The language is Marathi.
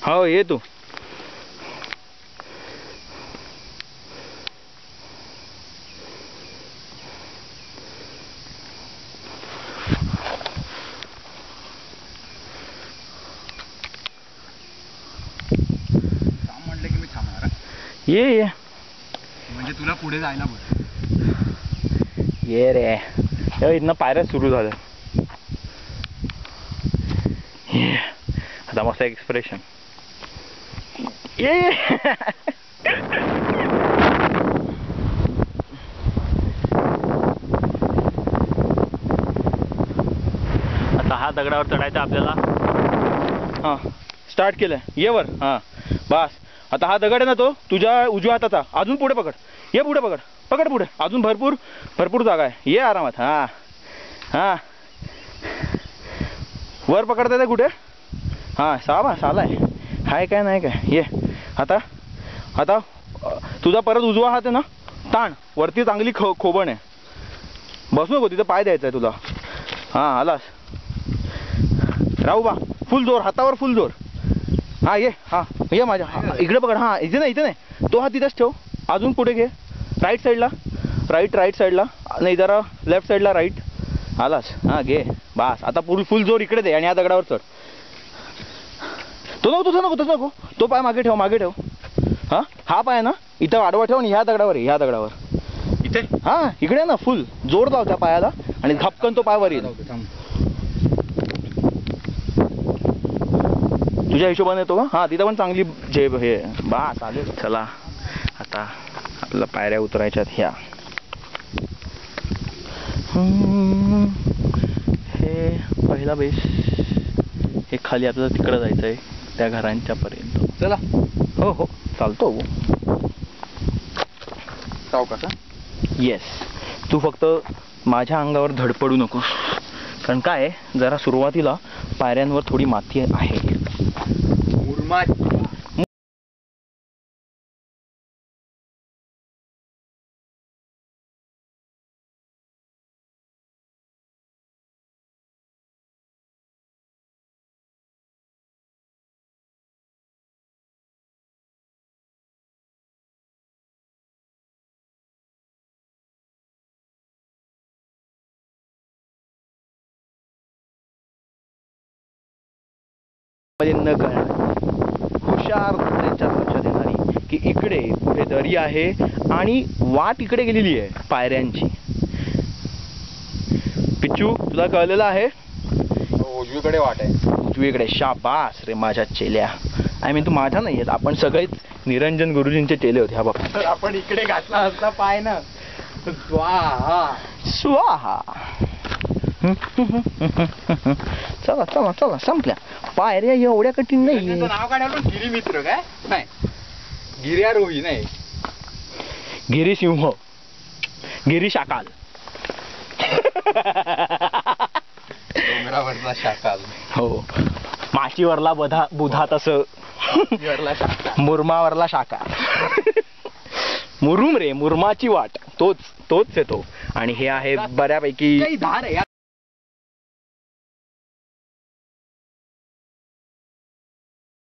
हो ये तू. म्हटलं की मी थांबणार. ये म्हणजे तुला पुढे जायला बरं. ये रे इथनं पायऱ्या सुरू झाल्या. आता मस्त एक्सप्रेशन. ये आता हा दगडावर चढायचा आपल्याला. हां स्टार्ट केलं. ये वर. हां बस. आता हा दगड आहे ना, तो तुझ्या उजव्या हाताचा. अजून पुढे पकड. ये पुढे पकड. पकड पुढे. अजून भरपूर जागा आहे. ये आरामात. हां हां वर पकडता येते कुठे. हां साबास आलाय. हाय काय नाही काय. ये आता तुझा परत उजवा हात आहे ना, ताण वरती. चांगली खोबण आहे. बसू नको तिथं. पाय द्यायचा आहे तुला. हां आलास. राहू बा. फुल जोर. हातावर फुल जोर. हां ये. हां ये माझ्या. इकडे पकड. हां इथे नाही तो हात तिथेच ठेव. अजून पुढे घे. राईट साईडला. राईट साईडला नाही, जरा लेफ्ट साईडला. राईट. आलास. हां घे. बास. आता फुल जोर इकडे दे आणि या दगडावर चढ. तो नको. तो पाय मागे ठेव. हां हा पाय ना इथं आडवा ठेव आणि ह्या दगडावर इथे. हां इकडे ना फुल जोर लाव त्या पायाला आणि झपकन तो पायावर येईल. तुझ्या हिशोबाने येतो का. हां तिथं पण चांगली झेप हे. बा चालेल. चला आता आपल्याला पायऱ्या उतरायच्यात ह्या. हे पहिला बेस. हे खाली आपल्याला तिकडं जायचं आहे त्या घरांच्या पर्यंत. चला. हो चालतो. सावकाश. येस. तू फक्त माझ्या अंगावर धडपडू नकोस, कारण काय जरा सुरुवातीला पायऱ्यांवर थोडी माती आहे. न करणार. हुशार त्यांच्या लक्षात येणारी की इकडे कुठे दरी आहे आणि वाट इकडे गेलेली आहे पायऱ्यांची. पिच्चू तुला कळलेलं आहे. उजवीकडे वाट आहे. उजवीकडे. शाबास रे माझ्या चेल्या. आय मीन तू माझा नाही आहेत. आपण सगळेच निरंजन गुरुजींचे चेले होते. हा बघा. तर आपण इकडे घातला असला पाय ना. स्वाहा. चला संपल्या. पायऱ्या एवढ्या कठीण नाही. नाव काढायला पण गिरी मित्र काय नाही. गिर्यारोही नाही. गिरीसिंह. गिरी शाकाल. डोंगरावरला शाकाल. हो. माचीवरला बुधा तसं. मुरमावरला शाकाल. मुरुम रे. मुरमाची वाट. तोच येतो. आणि हे आहे बऱ्यापैकी.